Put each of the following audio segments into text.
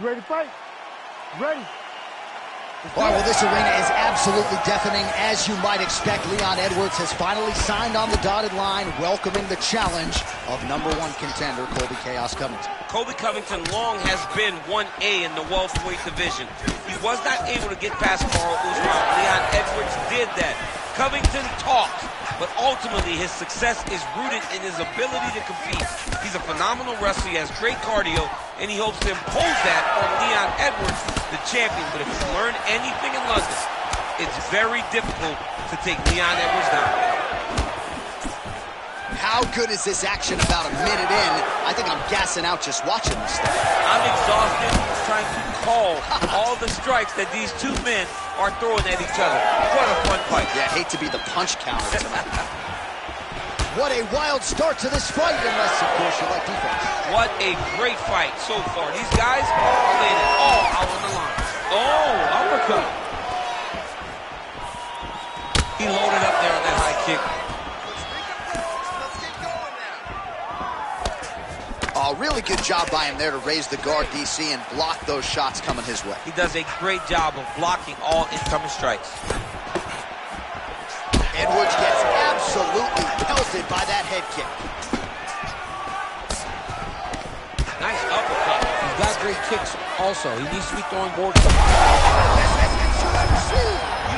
ready to fight? Ready. All right, well, this arena is absolutely deafening. As you might expect, Leon Edwards has finally signed on the dotted line, welcoming the challenge of #1 contender, Colby Chaos Covington. Colby Covington long has been 1A in the welterweight division. He was not able to get past Carl Usman. Leon Edwards did that. Covington talked, but ultimately his success is rooted in his ability to compete. He's a phenomenal wrestler, he has great cardio, and he hopes to impose that on Leon Edwards, the champion. But if you learn anything in London, it's very difficult to take Leon Edwards down. How good is this action about a minute in? I think I'm gassing out just watching this stuff. I'm exhausted trying to call all the strikes that these two men are throwing at each other. What a fun fight. Yeah, I hate to be the punch counter tonight. What a wild start to this fight, unless, of course, you like defense. What a great fight so far. These guys are laying it all out on the line. Oh, uppercut. He loaded up there on that high kick. Oh, really good job by him there to raise the guard, DC, and block those shots coming his way. He does a great job of blocking all incoming strikes. Edwards gets absolutely pelted by that head kick. Nice uppercut. He's got great kicks also. He needs to be throwing more. You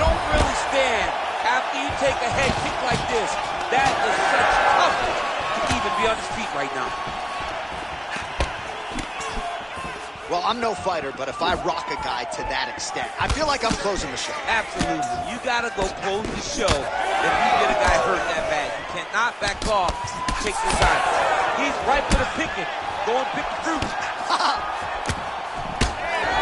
don't really stand after you take a head kick like this. That is such toughness to even be on his feet right now. Well, I'm no fighter, but if I rock a guy to that extent, I feel like I'm closing the show. Absolutely. You gotta go close the show if you get a guy hurt that bad. You cannot back off, take your time. He's ripe for the picking. Go and pick the fruit.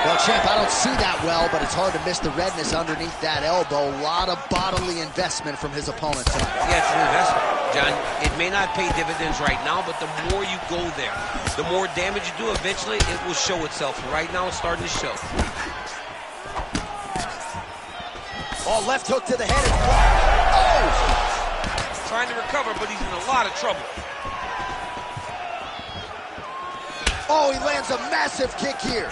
Well, champ, I don't see that well, but it's hard to miss the redness underneath that elbow. A lot of bodily investment from his opponent tonight. Yeah, it's an investment, John. It may not pay dividends right now, but the more you go there, the more damage you do, eventually it will show itself. And right now it's starting to show. Oh, left hook to the head. Oh! Trying to recover, but he's in a lot of trouble. Oh, he lands a massive kick here.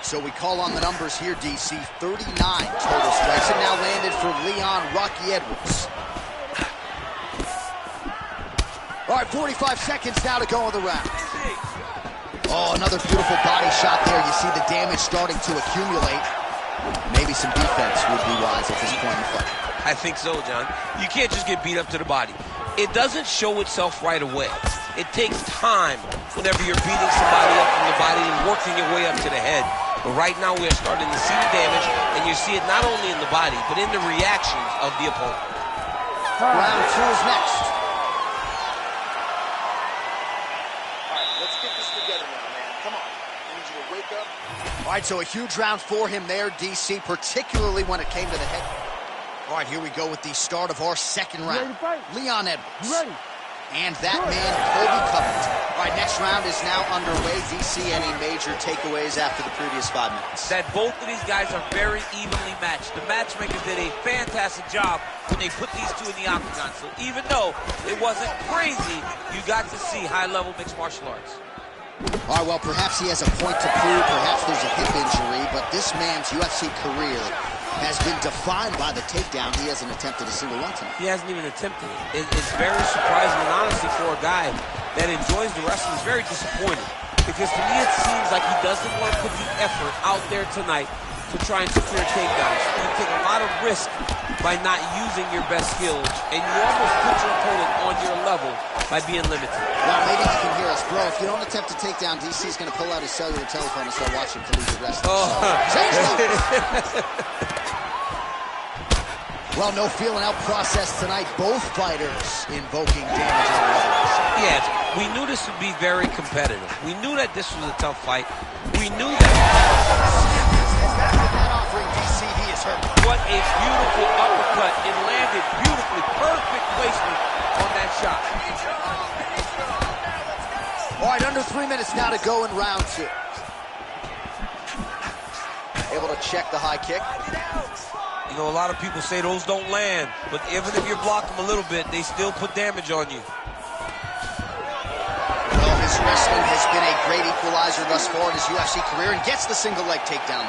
So we call on the numbers here, DC. 39 total strikes, and now landed for Leon Rocky Edwards. All right, 45 seconds now to go in the round. Oh, another beautiful body shot there. You see the damage starting to accumulate. Maybe some defense would be wise at this point in the fight. I think so, John. You can't just get beat up to the body. It doesn't show itself right away. It takes time whenever you're beating somebody up from the body and working your way up to the head. But right now we are starting to see the damage, and you see it not only in the body, but in the reactions of the opponent. Round 2 is next. All right, let's get this together now, man. Come on. I need you to wake up. All right, so a huge round for him there, DC, particularly when it came to the head. All right, here we go with the start of our second round. Leon Edwards. Ready. And that man, Colby Covington. All right, next round is now underway. DC, any major takeaways after the previous 5 minutes? That both of these guys are very evenly matched. The matchmakers did a fantastic job when they put these two in the octagon. So even though it wasn't crazy, you got to see high-level mixed martial arts. All right, well, perhaps he has a point to prove. Perhaps there's a hip injury, but this man's UFC career has been defined by the takedown. He hasn't attempted a single one tonight. He hasn't even attempted it. It's very surprising, and honestly, for a guy that enjoys the wrestling, is very disappointing. Because to me, it seems like he doesn't want to put the effort out there tonight to try and secure takedowns. You take a lot of risk by not using your best skills, and you almost put your opponent on your level by being limited. Well, maybe he can hear us. Bro, if you don't attempt to take down, DC's going to pull out his cellular telephone and start watching collegiate wrestling. Well, no feeling out process tonight. Both fighters invoking damage on the other. Yes, we knew this would be very competitive. We knew that this was a tough fight. We knew that. Offering DC, he is hurt. What a beautiful uppercut. It landed beautifully. Perfect placement on that shot. All right, under 3 minutes now to go in round 2. Able to check the high kick. You know, a lot of people say those don't land, but even if you block them a little bit, they still put damage on you. No wrestling has been a great equalizer thus far in his UFC career, and gets the single leg takedown.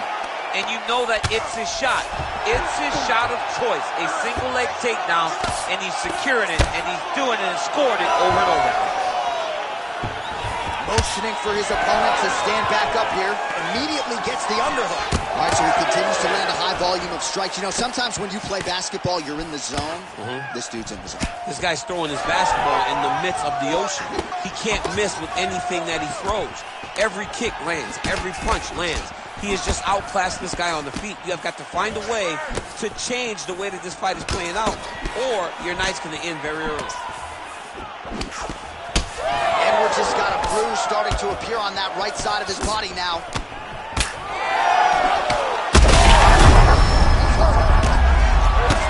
And you know that it's his shot. It's his shot of choice. A single leg takedown, and he's securing it, and he's doing it and scored it over and over. Motioning for his opponent to stand back up here. Immediately gets the underhook. All right, so he continues to land a high volume of strikes. You know, sometimes when you play basketball, you're in the zone. This dude's in the zone. This guy's throwing his basketball in the midst of the ocean. He can't miss with anything that he throws. Every kick lands. Every punch lands. He is just outclassed this guy on the feet. You have got to find a way to change the way that this fight is playing out, or your night's going to end very early. Edwards has got a bruise starting to appear on that right side of his body now.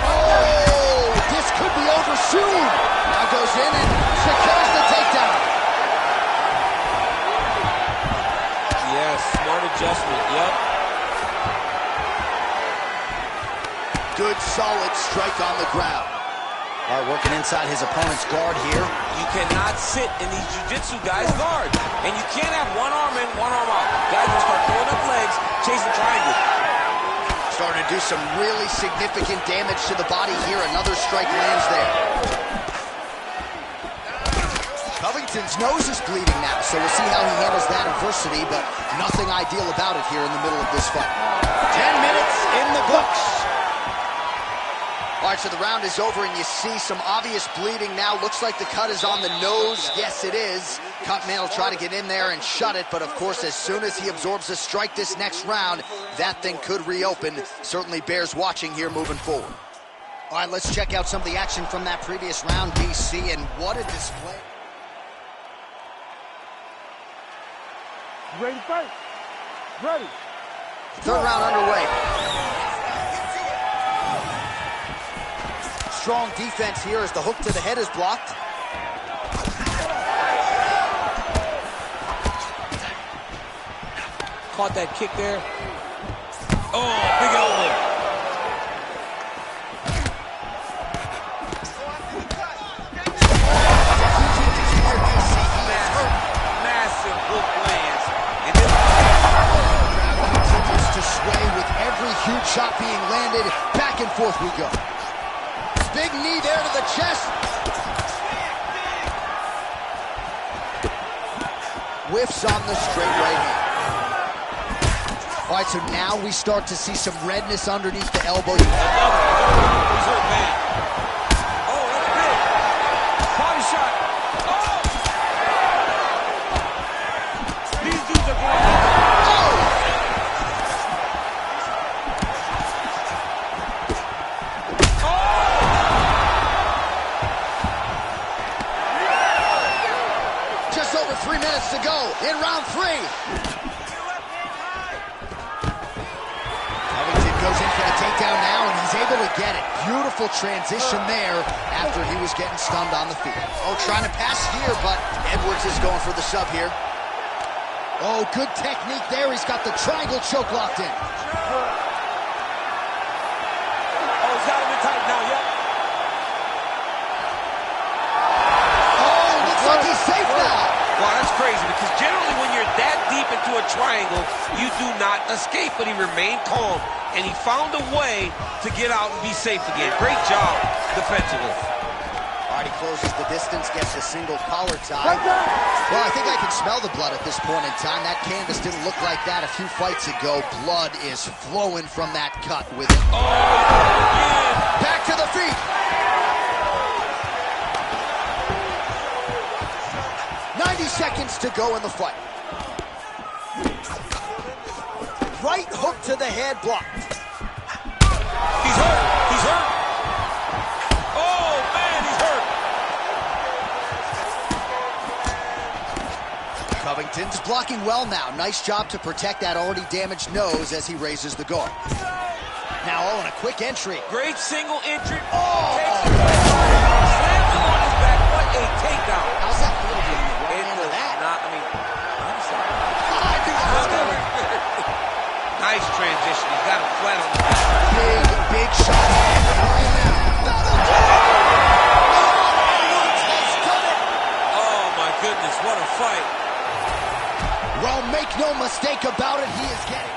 Oh, this could be over soon. Now goes in and secures the takedown. Yes, smart adjustment, yep. Good, solid strike on the ground. All right, working inside his opponent's guard here. You cannot sit in these jiu-jitsu guys' guard. And you can't have one arm in, one arm out. Guys will start throwing up legs, chasing triangle. Starting to do some really significant damage to the body here. Another strike lands there. Covington's nose is bleeding now, so we'll see how he handles that adversity, but nothing ideal about it here in the middle of this fight. 10 minutes in the books. All right, so the round is over, and you see some obvious bleeding now. Looks like the cut is on the nose. Yes, it is. Cutman will try to get in there and shut it, but of course, as soon as he absorbs a strike this next round, that thing could reopen. Certainly bears watching here moving forward. All right, let's check out some of the action from that previous round, DC, and what a display. Ready to fight? Ready. Third round underway. Strong defense here as the hook to the head is blocked. Caught that kick there. Oh, big elbow. Massive hook lands. And this continues to sway with every huge shot being landed. Back and forth we go. Big knee there to the chest. Whiffs on the straight right hand. All right, so now we start to see some redness underneath the elbow. Oh, that's big. Body shot. Oh! These dudes are going. Just over 3 minutes to go in round 3. Covington goes in for the takedown now, and he's able to get it. Beautiful transition there after he was getting stunned on the feet. Oh, trying to pass here, but Edwards is going for the sub here. Oh, good technique there. He's got the triangle choke locked in. Oh, he's got him in tight now, yep. Like he's safe now. Wow, that's crazy, because generally when you're that deep into a triangle, you do not escape, but he remained calm, and he found a way to get out and be safe again. Great job defensively. All right, he closes the distance, gets a single collar tie. Well, I think I can smell the blood at this point in time. That canvas didn't look like that a few fights ago. Blood is flowing from that cut with it. Oh, yeah. Back to the feet. 90 seconds to go in the fight. Right hook to the head blocked. He's hurt. He's hurt. Oh, man, he's hurt. Covington's blocking well now. Nice job to protect that already damaged nose as he raises the guard. Now, oh, and a quick entry. Great single entry. Oh! Slammed him on his back. What a takedown. How's that feel to you? That? Nice transition. He's got him flat on the back. Big shot. Oh, my goodness. What a fight. Well, make no mistake about it, he is getting...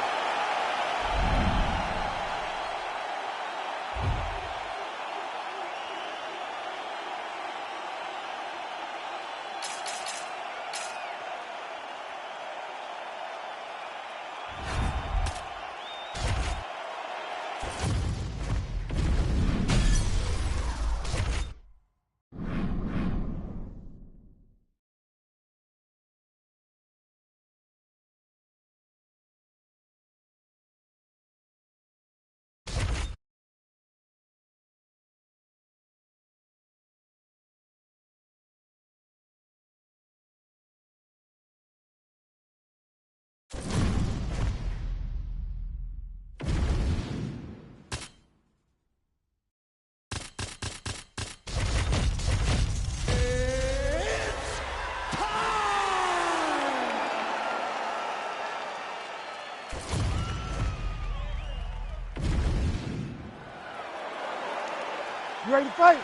You ready to fight?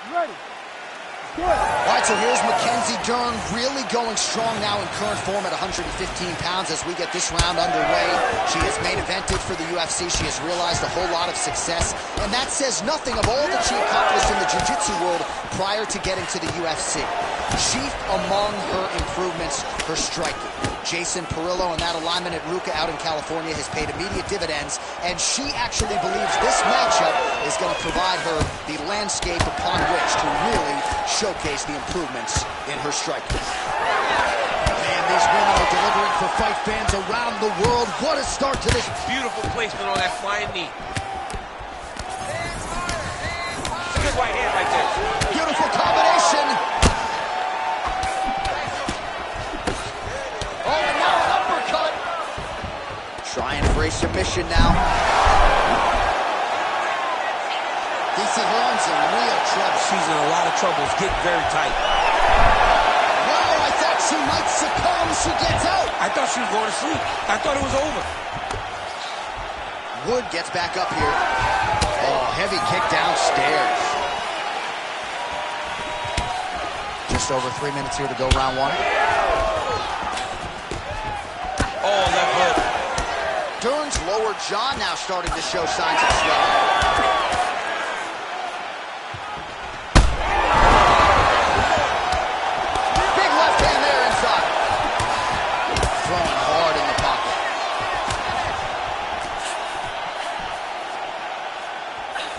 You ready? Let's do it. All right, so here's Mackenzie Dern really going strong now in current form at 115 pounds as we get this round underway. She has main evented for the UFC. She has realized a whole lot of success, and that says nothing of all that she accomplished in the jiu-jitsu world prior to getting to the UFC. Chief among her improvements, her striking. Jason Perillo and that alignment at Ruka out in California has paid immediate dividends, and she actually believes this matchup is going to provide her the landscape upon which to really showcase the improvements in her striking. Man, these women are delivering for fight fans around the world. What a start to this. Beautiful placement on that flying knee. It's a good right hand right there. Beautiful combination. Oh, and now an uppercut. Trying for a submission now. DC Hearn's in real trouble. She's in a lot of trouble. It's getting very tight. Wow, I thought she might succumb. She gets out. I thought she was going to sleep. I thought it was over. Wood gets back up here. Oh, heavy kick downstairs. Just over 3 minutes here to go round one. Oh, left hook. Dern's lower jaw now starting to show signs of swelling. Big left hand there inside. Throwing hard in the pocket.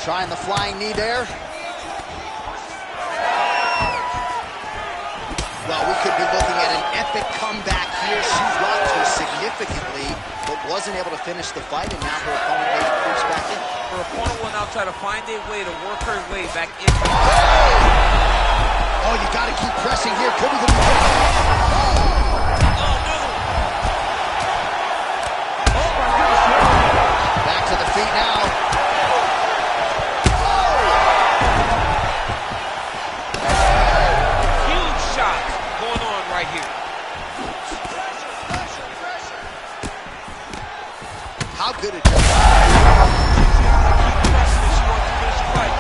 Trying the flying knee there. Well, we could be looking at an epic comeback here. She rocked her significantly, but wasn't able to finish the fight, and now her opponent maybe creeps back in. Her opponent will now try to find a way to work her way back in. Oh, you got to keep pressing here. Could be the beginning. Back to the feet now. Huge shots going on right here. How good it is. Keep pressing if she wants to finish the fight.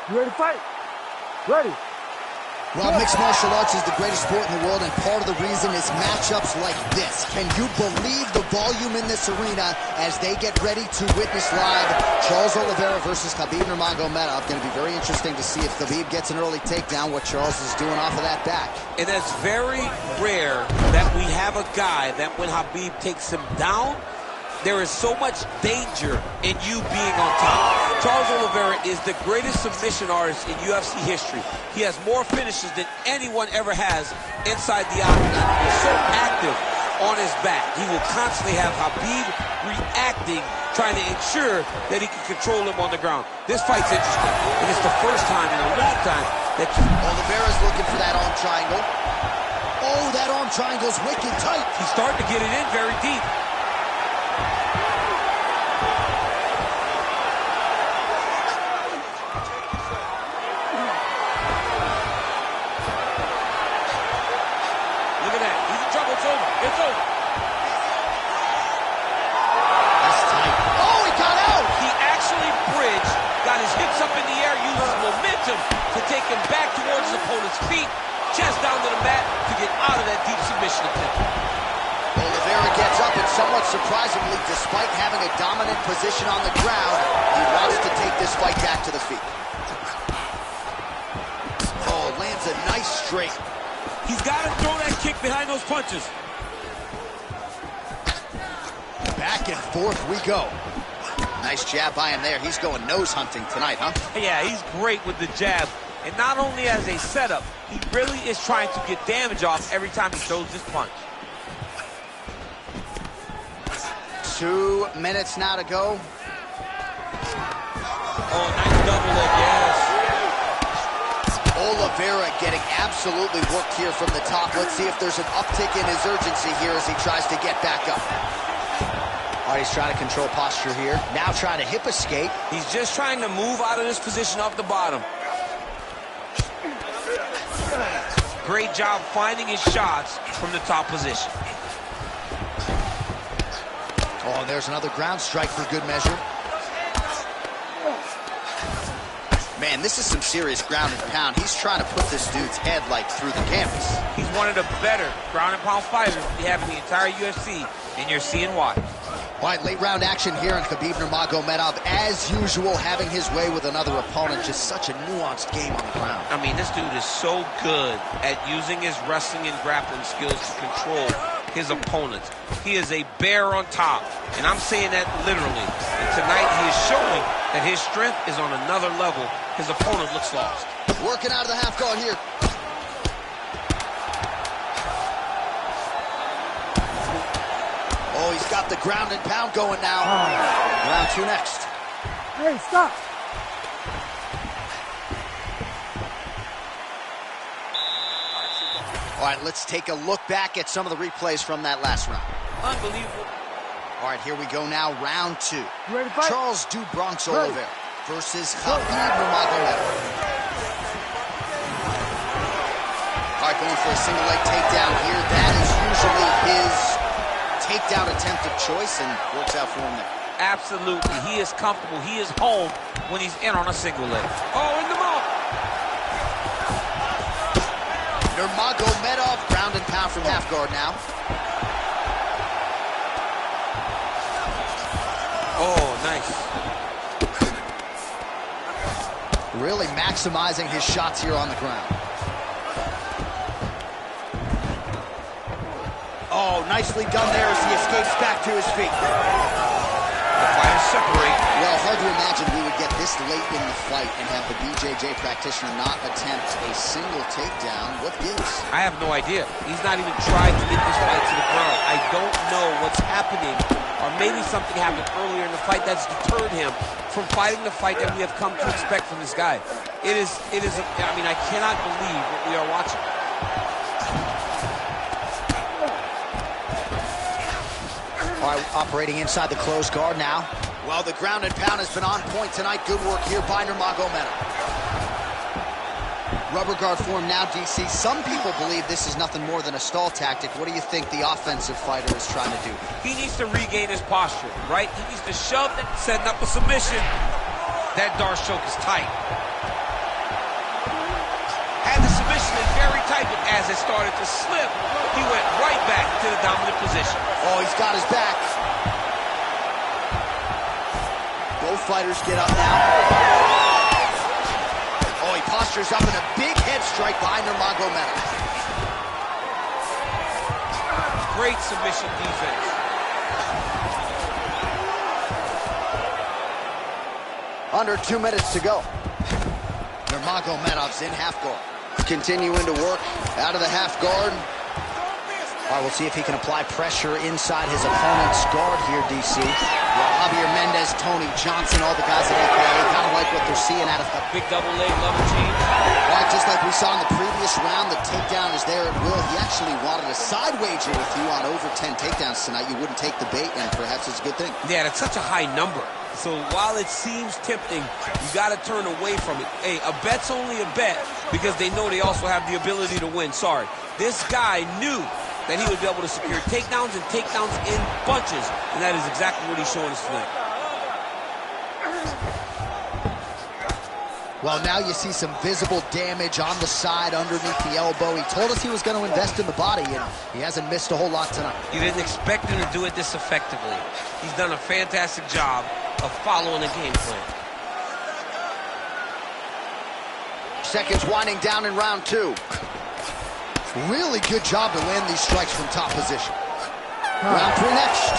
You ready to fight? Ready. Well, mixed martial arts is the greatest sport in the world, and part of the reason is matchups like this. Can you believe the volume in this arena as they get ready to witness live Charles Oliveira versus Khabib Nurmagomedov? Going to be very interesting to see if Khabib gets an early takedown, what Charles is doing off of that back. And it's very rare that we have a guy that when Khabib takes him down, there is so much danger in you being on top. Charles Oliveira is the greatest submission artist in UFC history. He has more finishes than anyone ever has inside the octagon. He's so active on his back. He will constantly have Khabib reacting, trying to ensure that he can control him on the ground. This fight's interesting, and it's the first time in a long time that Oliveira's looking for that arm triangle. Oh, that arm triangle's wicked tight. He's starting to get it in very deep. It's over. That's tight. Oh, he got out! He actually bridged, got his hips up in the air, uses momentum to take him back towards his opponent's feet, chest down to the mat to get out of that deep submission attempt. Oliveira gets up, and somewhat surprisingly, despite having a dominant position on the ground, he wants to take this fight back to the feet. Oh, lands a nice straight. He's got to throw that kick behind those punches. Back and forth we go. Nice jab by him there. He's going nose hunting tonight, huh? Yeah, he's great with the jab. And not only as a setup, he really is trying to get damage off every time he throws this punch. 2 minutes now to go. Oh, nice double leg, yes. Oliveira getting absolutely worked here from the top. Let's see if there's an uptick in his urgency here as he tries to get back up. All right, he's trying to control posture here. Now trying to hip escape. He's just trying to move out of this position off the bottom. Great job finding his shots from the top position. Oh, and there's another ground strike for good measure. Man, this is some serious ground and pound. He's trying to put this dude's head, like, through the canvas. He's one of the better ground and pound fighters we have in the entire UFC, and you're seeing why. All right, late round action here on Khabib Nurmagomedov. As usual, having his way with another opponent. Just such a nuanced game on the ground. I mean, this dude is so good at using his wrestling and grappling skills to control his opponents. He is a bear on top, and I'm saying that literally. And tonight he is showing that his strength is on another level. His opponent looks lost. Working out of the half guard here. Oh, he's got the ground and pound going now. Round 2 next. Hey, stop. All right, let's take a look back at some of the replays from that last round. Unbelievable. All right, here we go now, round 2. You ready to fight? Charles "Du Bronx" Oliveira versus Khabib Nurmagomedov. All right, going for a single leg takedown here. That is usually his takedown attempt of choice, and works out for him there. Absolutely. He is comfortable. He is home when he's in on a single leg. Oh, in the mouth. Nurmagomedov, ground and pound from half guard now. Oh, nice. Really maximizing his shots here on the ground. Oh, nicely done there as he escapes back to his feet. The fighters separate. Well, hard to imagine we would get this late in the fight and have the BJJ practitioner not attempt a single takedown. What gives? I have no idea. He's not even tried to get this fight to the ground. I don't know what's happening, or maybe something happened earlier in the fight that's deterred him from fighting the fight that we have come to expect from this guy. I mean, I cannot believe what we are watching. All right, operating inside the closed guard now. Well, the ground and pound has been on point tonight. Good work here by Nurmagomedov. Rubber guard form now, DC. Some people believe this is nothing more than a stall tactic. What do you think the offensive fighter is trying to do? He needs to regain his posture, right? He needs to shove it, setting up a submission. That Darce choke is tight. Had the submission in dominant position. Oh, he's got his back. Both fighters get up now. Oh, he postures up in a big head strike by Nurmagomedov. Great submission defense. Under 2 minutes to go. Nurmagomedov's in half guard. Continuing to work out of the half guard. All right, we'll see if he can apply pressure inside his opponent's guard here, DC. Javier Mendez, Tony Johnson, all the guys at AKA kind of like what they're seeing out of the Big double leg lever change. All right, just like we saw in the previous round, the takedown is there at will. He actually wanted a side wager with you on over 10 takedowns tonight. You wouldn't take the bait, and perhaps it's a good thing. Yeah, that's such a high number. So while it seems tempting, you got to turn away from it. Hey, a bet's only a bet because they know they also have the ability to win. Sorry. This guy knew that he would be able to secure takedowns and takedowns in bunches, and that is exactly what he's showing us tonight. Well, now you see some visible damage on the side underneath the elbow. He told us he was going to invest in the body, and he hasn't missed a whole lot tonight. You didn't expect him to do it this effectively. He's done a fantastic job of following the game plan. Seconds winding down in round 2. Really good job to land these strikes from top position. Round 3 next.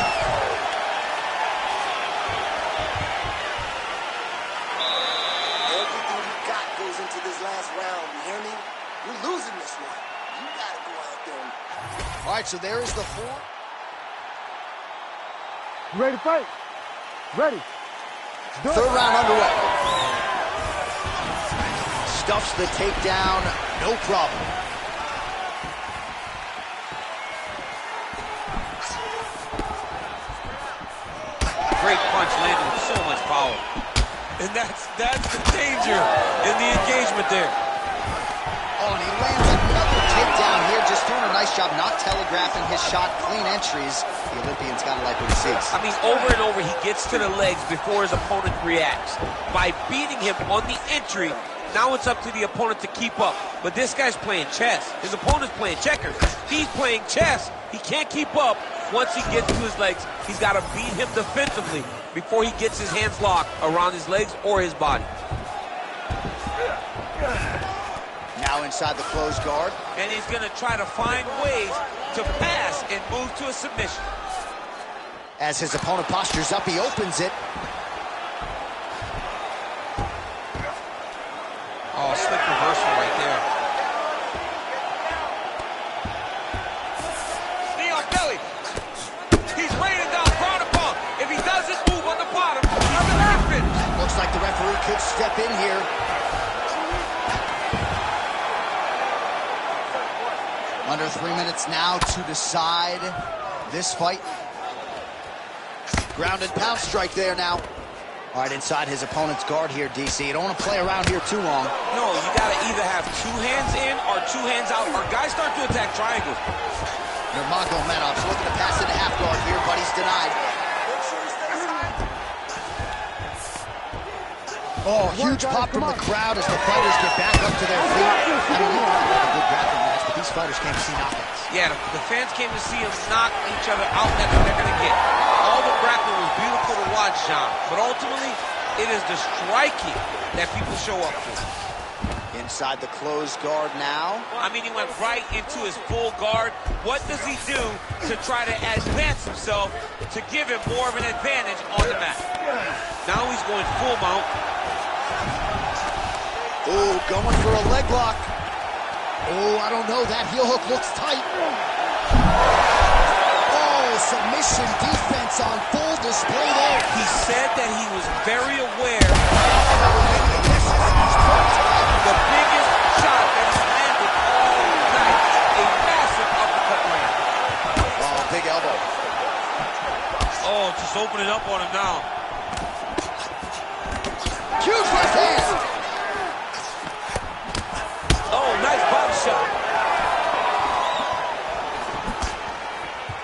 Everything you got goes into this last round, you hear me? You're losing this one. You gotta go out there and... All right, so there is the 4. You ready to fight? Ready. Third round underway. Stuffs the takedown, no problem. Great punch landed with so much power. And that's the danger in the engagement there. Oh, and he lands another takedown here, just doing a nice job not telegraphing his shot. Clean entries. The Olympian's got to like what he sees. I mean, over and over, he gets to the legs before his opponent reacts. By beating him on the entry, now it's up to the opponent to keep up. But this guy's playing chess. His opponent's playing checkers. He's playing chess. He can't keep up. Once he gets to his legs, he's got to beat him defensively before he gets his hands locked around his legs or his body. Now inside the closed guard. And he's going to try to find ways to pass and move to a submission. As his opponent postures up, he opens it. Oh, slick reversal right there. Knee on belly. He's raining down ground and pound. If he doesn't move on the bottom, he's going to get finished. Looks like the referee could step in here. Under 3 minutes now to decide this fight. Ground and pound strike there now. All right, inside his opponent's guard here, DC. You don't want to play around here too long. No, you got to either have 2 hands in or 2 hands out, or guys start to attack triangles. Nurmagomedov's looking to pass into half guard here, but he's denied. Oh, huge pop from the crowd as the fighters get back up to their feet. I mean, you have a good grappling match, but these fighters came to see knockouts. Yeah, the fans came to see them knock each other out. That's what they're going to get. All the grappling was beautiful to watch, John, but ultimately, it is the striking that people show up for. Inside the closed guard now. I mean, he went right into his full guard. What does he do to try to advance himself to give him more of an advantage on the mat? Now he's going full mount. Oh, going for a leg lock. Oh, I don't know. That heel hook looks tight. Oh, submission defense on full display there. He said that he was very aware the biggest shot that he landed all night. A massive uppercut land. Oh, big elbow. Oh, just opening up on him now. Huge left hand. Oh, nice body shot.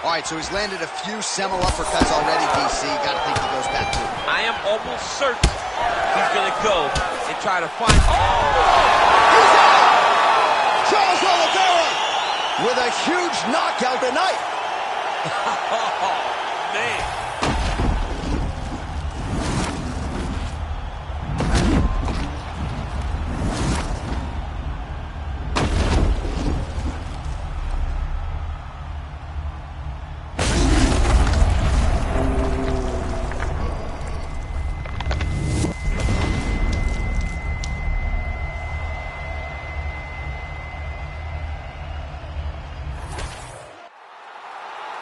All right, so he's landed a few seminal uppercuts already, DC. Got to think he goes back to it. I am almost certain he's going to go and try to find... Oh! He's out! Charles Oliveira with a huge knockout tonight. Oh, man.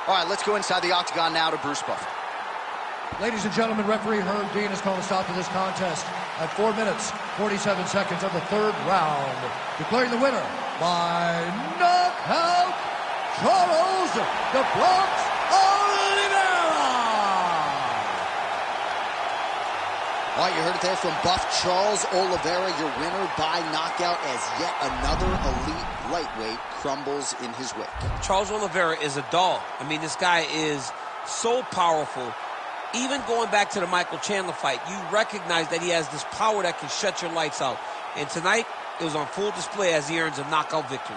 All right, let's go inside the octagon now to Bruce Buffer. Ladies and gentlemen, referee Herb Dean has called a stop to this contest at 4 minutes, 47 seconds of the third round. Declaring the winner by knockout, Charles the Bronx Oliveira. All right, you heard it there from Buff Charles Oliveira, your winner by knockout, as yet another elite lightweight crumbles in his wake. Charles Oliveira is a dog. I mean, this guy is so powerful. Even going back to the Michael Chandler fight, you recognize that he has this power that can shut your lights out. And tonight, it was on full display as he earns a knockout victory.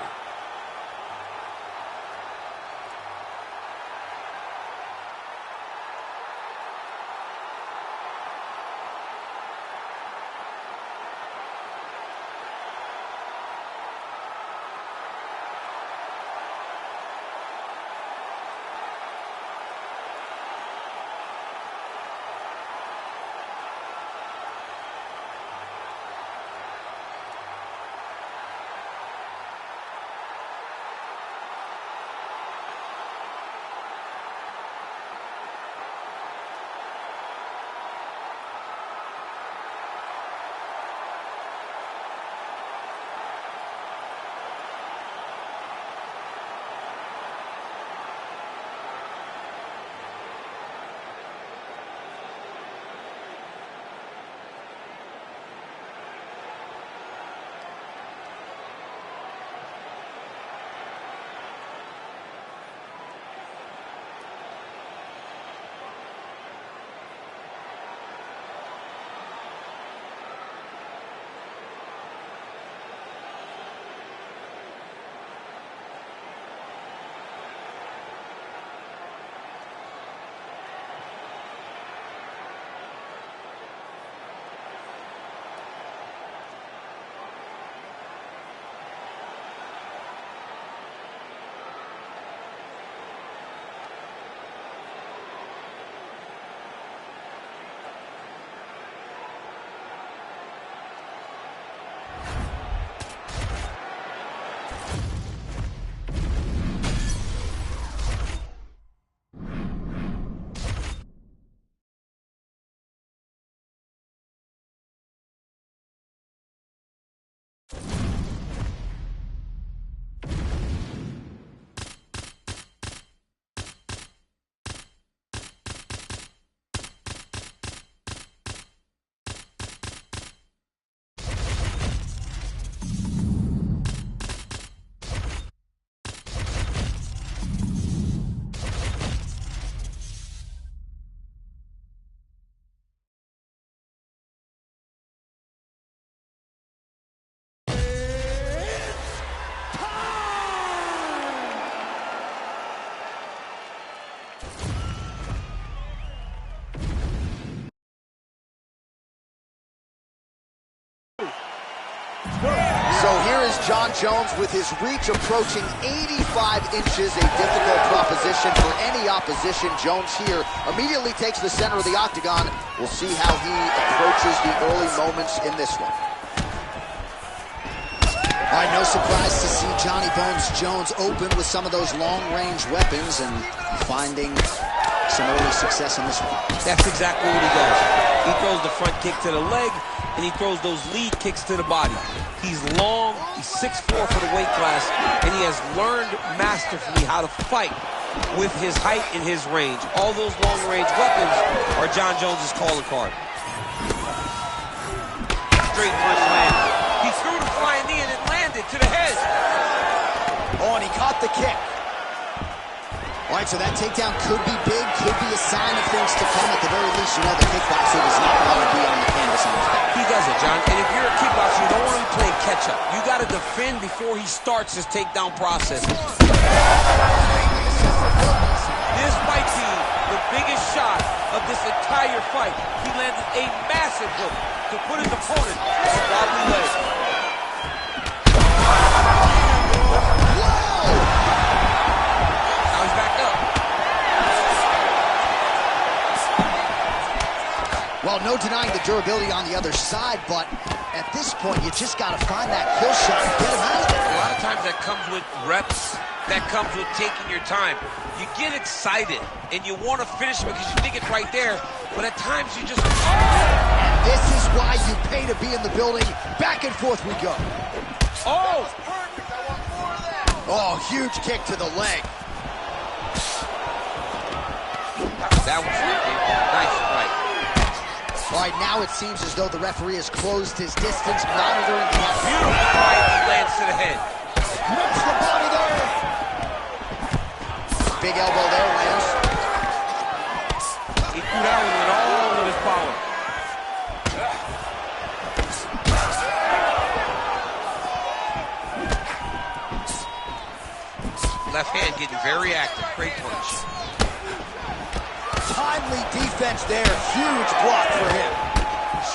So here is Jon Jones with his reach approaching 85 inches, a difficult proposition for any opposition. Jones here immediately takes the center of the octagon. We'll see how he approaches the early moments in this one. All right, no surprise to see Johnny Bones Jones open with some of those long-range weapons and finding some early success in this one. That's exactly what he does. He throws the front kick to the leg, and he throws those lead kicks to the body. He's long, he's 6'4" for the weight class, and he has learned masterfully how to fight with his height and his range. All those long-range weapons are Jon Jones's calling card. Straight punch landed. He threw the flying knee and it landed to the head. Oh, and he caught the kick. All right, so that takedown could be big, could be a sign of things to come. At the very least, you know the kickboxer does not want to be on the canvas on his back. He does it, John. And if you're a kickboxer, you don't want to be playing catch-up. You got to defend before he starts his takedown process. This might be the biggest shot of this entire fight. He landed a massive hook to put his opponent on a wobbly leg. Whoa! Now he's back up. Well, no denying the durability on the other side, but at this point, you just got to find that kill shot and get him out of there. A lot of times that comes with reps. That comes with taking your time. You get excited, and you want to finish it because you think it's right there, but at times you just... And this is why you pay to be in the building. Back and forth we go. Oh! Oh, huge kick to the leg. That was wicked. Nice fight. All right, now it seems as though the referee has closed his distance, monitoring the effort. Beautiful fight. He lands to the head. Rips the body there. Big elbow there, Lance. He threw that one with all of his power. Left hand getting very active. Great punch. Timely defense there. Huge block for him.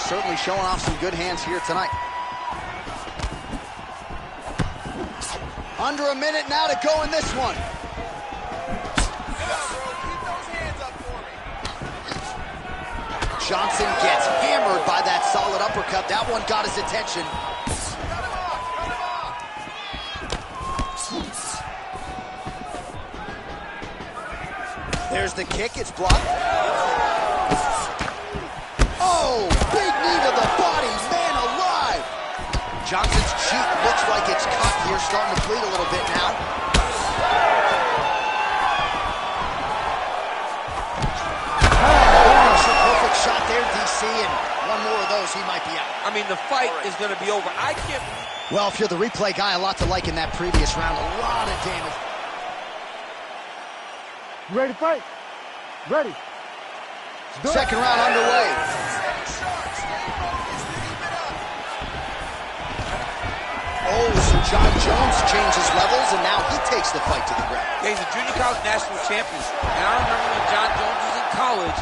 Certainly showing off some good hands here tonight. Under a minute now to go in this one. Johnson gets hammered by that solid uppercut. That one got his attention. There's the kick, it's blocked. Oh, big knee to the body, man alive. Johnson's cheek looks like it's cut here, starting to bleed a little bit now. Perfect shot there, DC, and one more of those, he might be out. I mean, the fight is going to be over. I can't... Well, if you're the replay guy, a lot to like in that previous round. A lot of damage. You ready to fight? Ready. Second round underway. Oh, so John Jones changes levels, and now he takes the fight to the ground. Yeah, he's a junior college national champion. And I remember when John Jones was in college,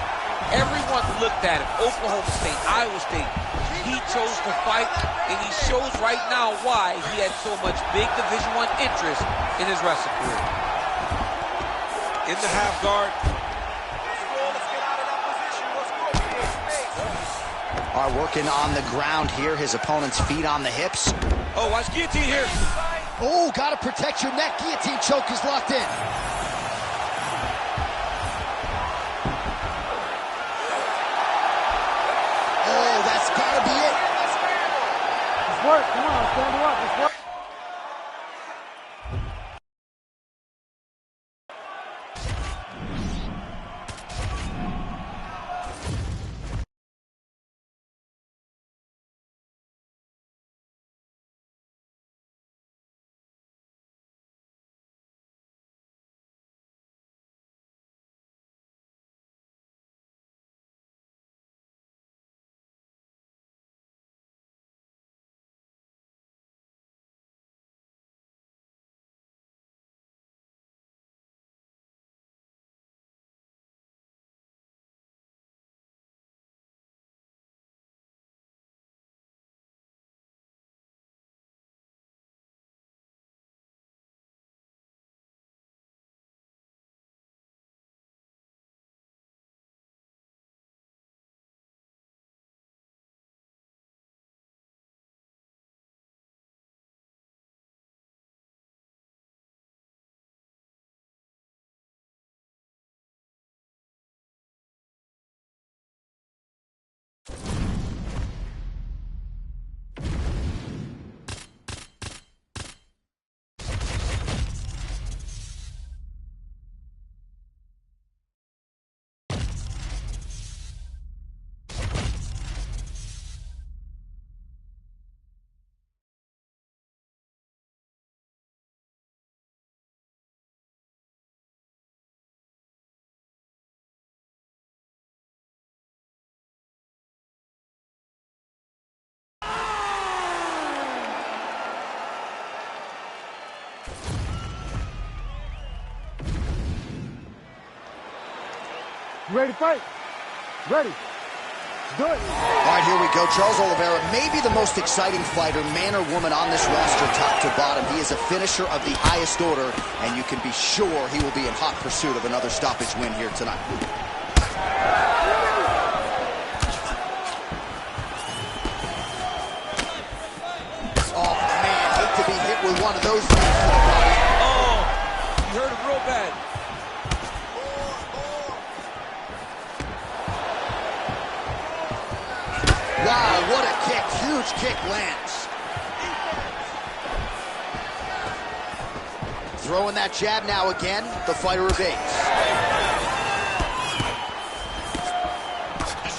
everyone looked at him. Oklahoma State, Iowa State. He chose to fight, and he shows right now why he had so much big Division I interest in his wrestling career. In the half guard. Are working on the ground here. His opponent's feet on the hips. Oh, watch guillotine here. Oh, got to protect your neck. Guillotine choke is locked in. Oh, that's got to be it. Let's work. Come on, stand up. Let's work. You ready to fight? Ready. Do it. All right, here we go. Charles Oliveira, maybe the most exciting fighter, man or woman, on this roster, top to bottom. He is a finisher of the highest order, and you can be sure he will be in hot pursuit of another stoppage win here tonight. Oh, man, hate to be hit with one of those knees to the body. Oh, you hurt him real bad. Wow, what a kick. Huge kick lands. Throwing that jab now again. The fighter evades.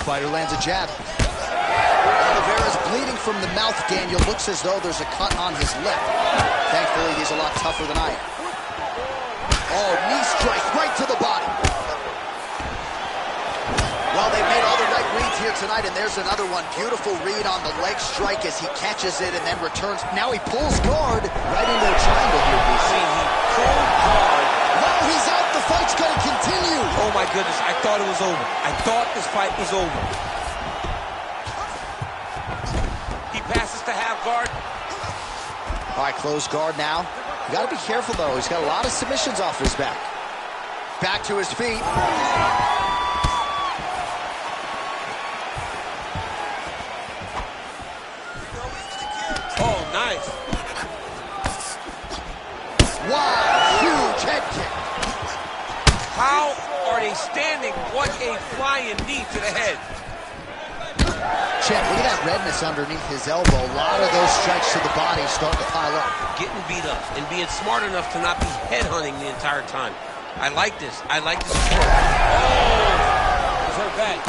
Fighter lands a jab. Oliveira's bleeding from the mouth, Daniel. Looks as though there's a cut on his lip. Thankfully, he's a lot tougher than I am. Oh, knee strike right to the body. Well, they've made all the right reads here tonight, and there's another one. Beautiful read on the leg strike as he catches it and then returns. Now he pulls guard right into a triangle here, BC. He pulled guard. Well, he's out. The fight's going to continue. Oh, my goodness. I thought it was over. I thought this fight was over. He passes to half guard. All right, close guard now. You got to be careful, though. He's got a lot of submissions off his back. Back to his feet. Oh, nice. Wow, huge head kick. How are they standing? What a flying knee to the head. Check, look at that redness underneath his elbow. A lot of those strikes to the body starting to pile up. Getting beat up and being smart enough to not be headhunting the entire time. I like this. I like this approach. Oh! He's hurt bad.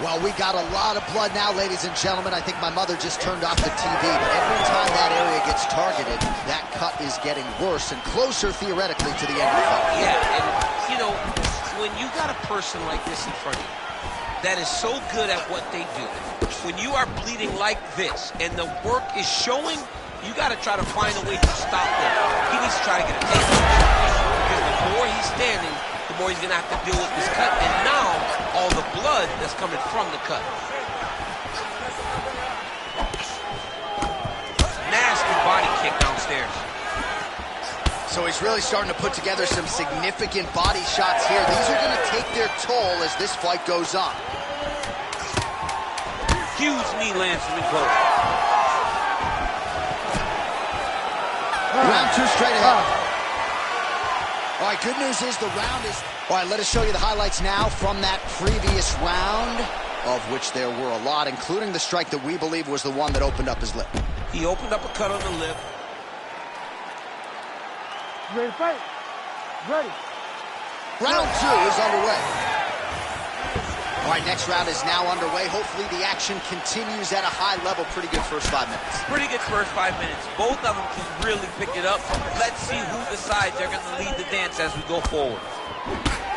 Well, we got a lot of blood now, ladies and gentlemen. I think my mother just turned off the TV, but every time that area gets targeted, that cut is getting worse and closer, theoretically, to the end of the fight. Yeah, and, you know, when you got a person like this in front of you that is so good at what they do, when you are bleeding like this and the work is showing, you got to try to find a way to stop them. He needs to try to get a takedown. Because the more he's standing, the more he's going to have to deal with this cut. And now, all the blood that's coming from the cut. Nasty body kick downstairs. So he's really starting to put together some significant body shots here. These are going to take their toll as this fight goes on. Huge knee lands from the close. Round 2 straight ahead. All right, good news is the round is... All right, let us show you the highlights now from that previous round, of which there were a lot, including the strike that we believe was the one that opened up his lip. He opened up a cut on the lip. You ready to fight? Ready. Round 2 is underway. All right, next round is now underway. Hopefully the action continues at a high level. Pretty good first 5 minutes. Pretty good first 5 minutes. Both of them can really pick it up. Let's see who decides they're going to lead the dance as we go forward.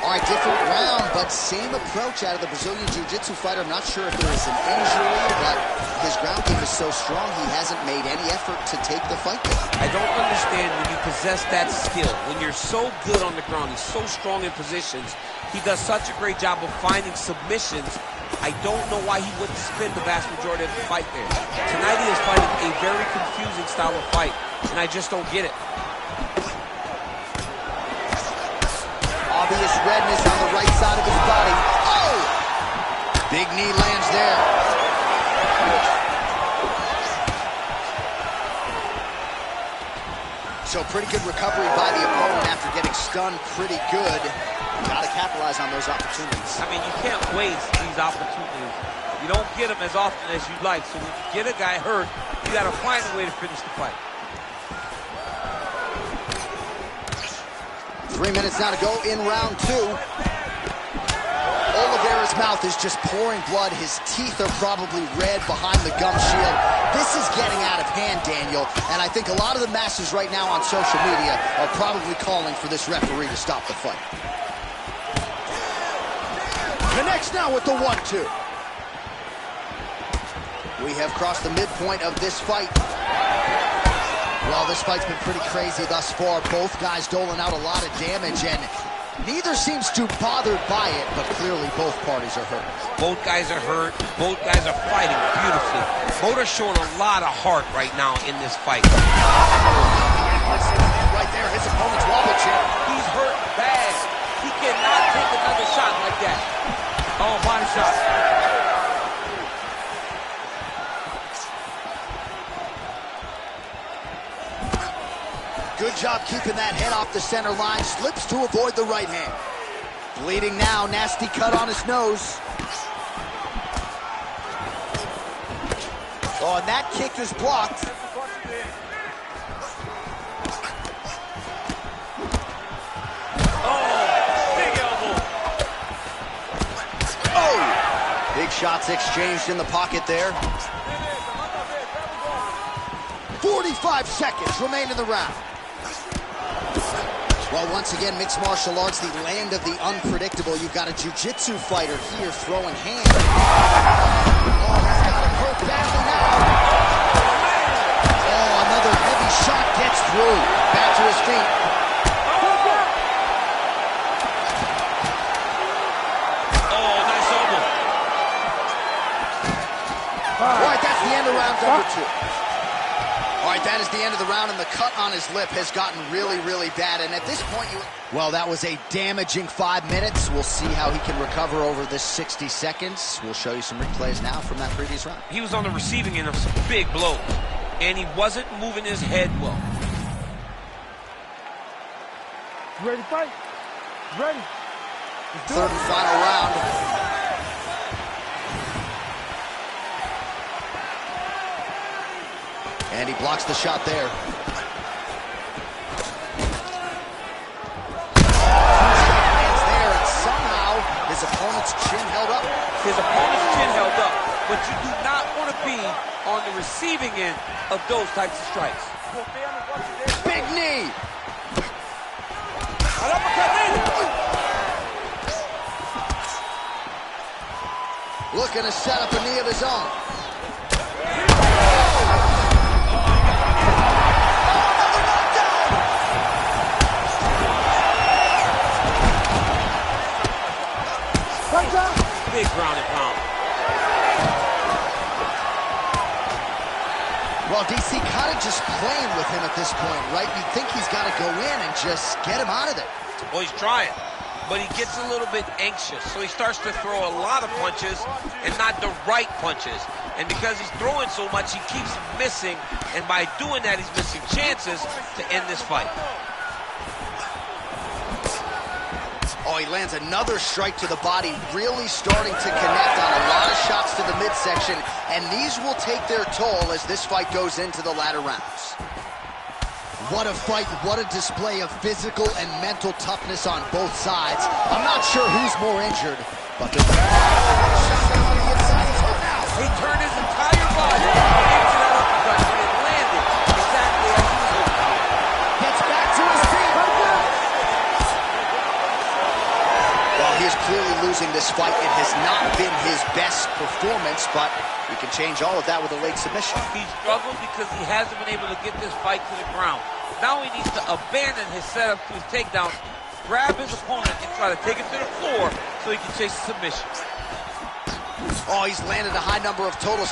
All right, different round, but same approach out of the Brazilian Jiu-Jitsu fighter. I'm not sure if there is an injury, but his ground game is so strong, he hasn't made any effort to take the fight there. I don't understand when you possess that skill, when you're so good on the ground, he's so strong in positions, he does such a great job of finding submissions. I don't know why he wouldn't spend the vast majority of the fight there. Tonight he is fighting a very confusing style of fight, and I just don't get it. Obvious redness on the right side of his body. Oh! Big knee lands there. So pretty good recovery by the opponent after getting stunned pretty good. Got to capitalize on those opportunities. I mean, you can't waste these opportunities. You don't get them as often as you'd like. So when you get a guy hurt, you got to find a way to finish the fight. 3 minutes now to go in round 2. Oliveira's mouth is just pouring blood. His teeth are probably red behind the gum shield. This is getting out of hand, Daniel, and I think a lot of the masses right now on social media are probably calling for this referee to stop the fight. Connects now with the 1-2. We have crossed the midpoint of this fight. Well, this fight's been pretty crazy thus far. Both guys doling out a lot of damage, and neither seems too bothered by it, but clearly both parties are hurt. Both guys are hurt. Both guys are fighting beautifully. Both are showing a lot of heart right now in this fight. Right there, his opponent's wobble chair. He's hurt bad. He cannot take another shot like that. Oh, body shot. Good job keeping that head off the center line. Slips to avoid the right hand. Bleeding now. Nasty cut on his nose. Oh, and that kick is blocked. Big shots exchanged in the pocket there. 45 seconds remain in the round. Well, once again, mixed martial arts, the land of the unpredictable. You've got a jiu-jitsu fighter here throwing hands. Oh, he's got him hurt badly now. Oh, another heavy shot gets through. Back to his feet. All right, that's the end of round number 2. All right, that is the end of the round, and the cut on his lip has gotten really, really bad. And at this point, well, that was a damaging 5 minutes. We'll see how he can recover over this 60 seconds. We'll show you some replays now from that previous round. He was on the receiving end of some big blows, and he wasn't moving his head well. You ready to fight? You ready? Third and final round. And he blocks the shot there. Hands there, and somehow his opponent's chin held up. His opponent's chin held up, but you do not want to be on the receiving end of those types of strikes. Big knee. Looking to set up a knee of his own. Big ground and pound. Well, DC kind of just playing with him at this point, right? You think he's got to go in and just get him out of there. Well, he's trying, but he gets a little bit anxious, so he starts to throw a lot of punches and not the right punches. And because he's throwing so much, he keeps missing, and by doing that, he's missing chances to end this fight. Oh, he lands another strike to the body, really starting to connect on a lot of shots to the midsection, and these will take their toll as this fight goes into the latter rounds. What a fight, what a display of physical and mental toughness on both sides. I'm not sure who's more injured, but the... He turned his entire body into that uppercut, and it landed exactly as he was hoping. Gets back to his feet. Well, he is clearly losing this fight. It has not been his best performance, but we can change all of that with a late submission. He struggled because he hasn't been able to get this fight to the ground. Now he needs to abandon his setup to his takedown, grab his opponent, and try to take him to the floor so he can chase a submission. Oh, he's landed a high number of totals.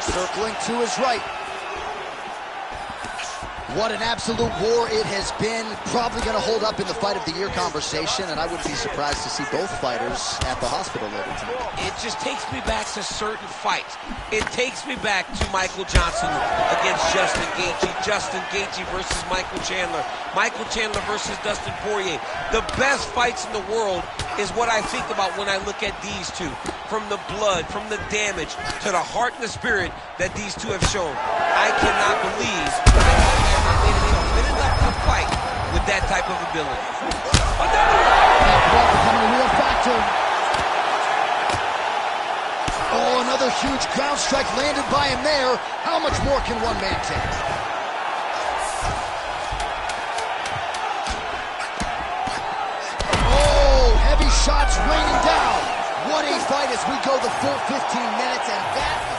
Circling to his right. What an absolute war it has been. Probably going to hold up in the fight of the year conversation, and I wouldn't be surprised to see both fighters at the hospital later tonight. It just takes me back to certain fights. It takes me back to Michael Johnson against Justin Gaethje. Justin Gaethje versus Michael Chandler. Michael Chandler versus Dustin Poirier. The best fights in the world is what I think about when I look at these two. From the blood, from the damage, to the heart and the spirit that these two have shown. I cannot believe that they have made it a minute left in the fight with that type of ability. That blood becoming a real factor. Oh, another huge ground strike landed by him there. How much more can one man take? Oh, heavy shots raining down. What a fight as we go the full 15 minutes, and that